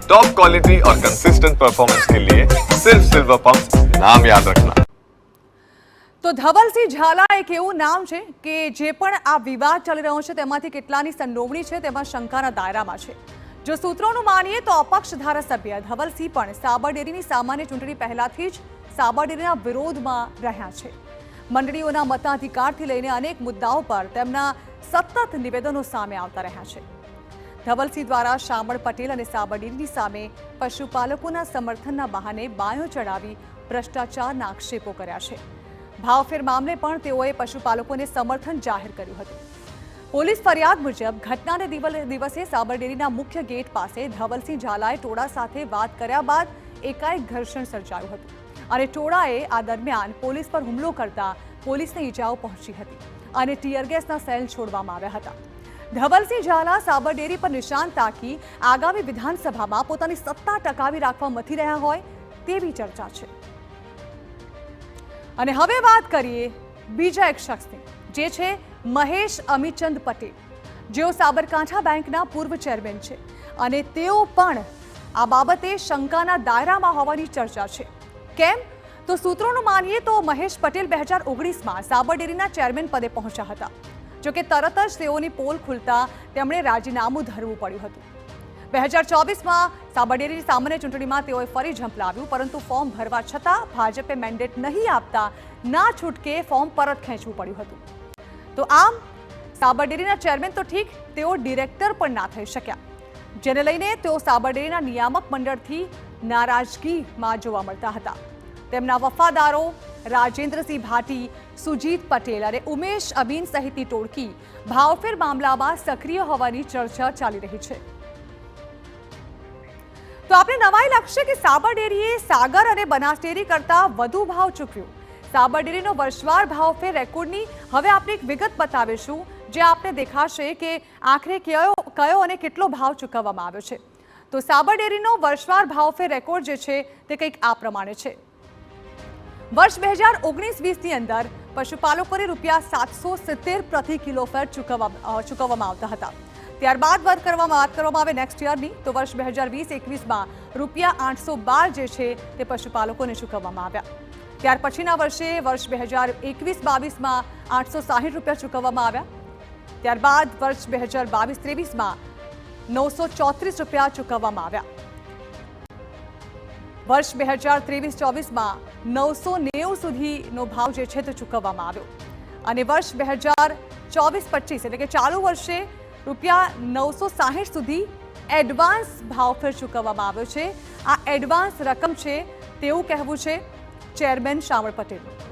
Top quality और consistent performance के लिए सिर्फ सिल्वर पंप नाम याद रखना। તો ધવલસિંહ ઝાલા એક એવું નામ છે કે જે પણ આ વિવાદ ચાલી રહ્યો છે તેમાંથી કેટલાની સંડોવણી છે તેમાં શંકાના દાયરામાં છે। જો સૂત્રોનું માનીએ તો અપક્ષ ધારાસભ્ય ધવલસિંહ પણ સાબરડેરીની સામાન્ય ચૂંટણી પહેલાથી જ સાબરડેરીના વિરોધમાં રહ્યા છે। મંડળીઓના મતાધિકારથી લઈને અનેક મુદ્દાઓ પર તેમના સતત નિવેદનો સામે આવતા રહ્યા છે। ધવલસિંહ દ્વારા શામળ પટેલ અને સાબરડેરીની સામે પશુપાલકોના સમર્થનના બહાને બાયો ચડાવી ભ્રષ્ટાચારના આક્ષેપો કર્યા છે। ભાવફેર મામલે પણ તેઓએ પશુપાલકોને સમર્થન જાહેર કર્યું હતું। પોલીસ ફરિયાદ મુજબ ઘટનાને દિવસે સાબરડેરીના મુખ્ય ગેટ પાસે ધવલસિંહ ઝાલાએ ટોળા સાથે વાત કર્યા બાદ એકાએક ઘર્ષણ સર્જાયું હતું અને ટોળાએ આ દરમિયાન પોલીસ પર હુમલો કરતા પોલીસને ઈજાઓ પહોંચી હતી અને ટીયર ગેસના સેલ છોડવામાં આવ્યા હતા। ધવલસિંહ ઝાલા સાબરડેરી પર નિશાન તાકી આગામી વિધાનસભામાં પોતાની સત્તા ટકાવી રાખવા મથી રહ્યા હોય તેવી ચર્ચા છે। અને હવે વાત કરીએ બીજા એક શખ્સની, જે છે મહેશ અમીચંદ પટેલ, જેઓ સાબરકાંઠા બેંકના પૂર્વ ચેરમેન છે અને તેઓ પણ આ બાબતે શંકાના દાયરામાં હોવાની ચર્ચા છે। કેમ તો સૂત્રોનું માનીએ તો મહેશ પટેલ 2019માં સાબરડેરીના ચેરમેન પદે પહોંચ્યા હતા। જોકે તરત જ તેઓની પોલ ખુલતા તેમણે રાજીનામું ધરવું પડ્યું હતું। 2024માં સાબરડેરીની સામાન્ય ચૂંટણીમાં તેઓએ ફરી ઝંપલાવ્યું, પરંતુ ફોર્મ ભરવા છતાં ભાજપે મેન્ડેટ નહીં આપતા ના છૂટકે ફોર્મ પરત ખેંચવું પડ્યું હતું। તો આમ સાબરડેરીના ચેરમેન તો ઠીક, તેઓ ડિરેક્ટર પણ ના થઈ શક્યા, જેને લઈને તેઓ સાબરડેરીના નિયામક મંડળથી નારાજગીમાં જોવા મળતા હતા। તેમના વફાદારો રાજેન્દ્રસિંહ ભાટી, સુજીત પટેલ અને ઉમેશ અમીન સહિતની ટોળકી ભાવફેર મામલામાં સક્રિય હોવાની ચર્ચા ચાલી રહી છે। તો આપણે નવાઈ લાગશે કે સાબરડેરીએ સાગર અને બનાસડેરી કરતા વધુ ભાવ ચૂકવ્યો। સાબરડેરીનો વર્ષવાર ભાવફેર રેકોર્ડની હવે આપણે એક વિગત બતાવીશું, જે આપને દેખાશે કે આખરે કયો અને કેટલો ભાવ ચૂકવવામાં આવ્યો છે। તો સાબરડેરીનો વર્ષવાર ભાવફેર રેકોર્ડ જે છે તે કંઈક આ પ્રમાણે છે। વર્ષ 2019-20ની અંદર પશુપાલકોને ₹770 પ્રતિ કિલો ફેટ ચૂકવવામાં આવતા હતા। ત્યારબાદ વાત કરવામાં આવે નેક્સ્ટ યરની, તો વર્ષ 2020-21માં ₹812 જે છે તે પશુપાલકોને ચૂકવવામાં આવ્યા। ત્યાર પછીના વર્ષે વર્ષ 2021-22માં ₹860 ચૂકવવામાં આવ્યા। ત્યારબાદ વર્ષ 2022-23માં ₹934 ચૂકવવામાં આવ્યા। વર્ષ 2023-24માં 990 સુધીનો ભાવ જે છે તે ચૂકવવામાં આવ્યો અને વર્ષ 2024-25 એટલે કે ચાલુ વર્ષે ₹960 સુધી એડવાન્સ ભાવફેર ચૂકવવામાં આવ્યો છે। આ એડવાન્સ રકમ છે તેવું કહેવું છે ચેરમેન શામળ પટેલનું।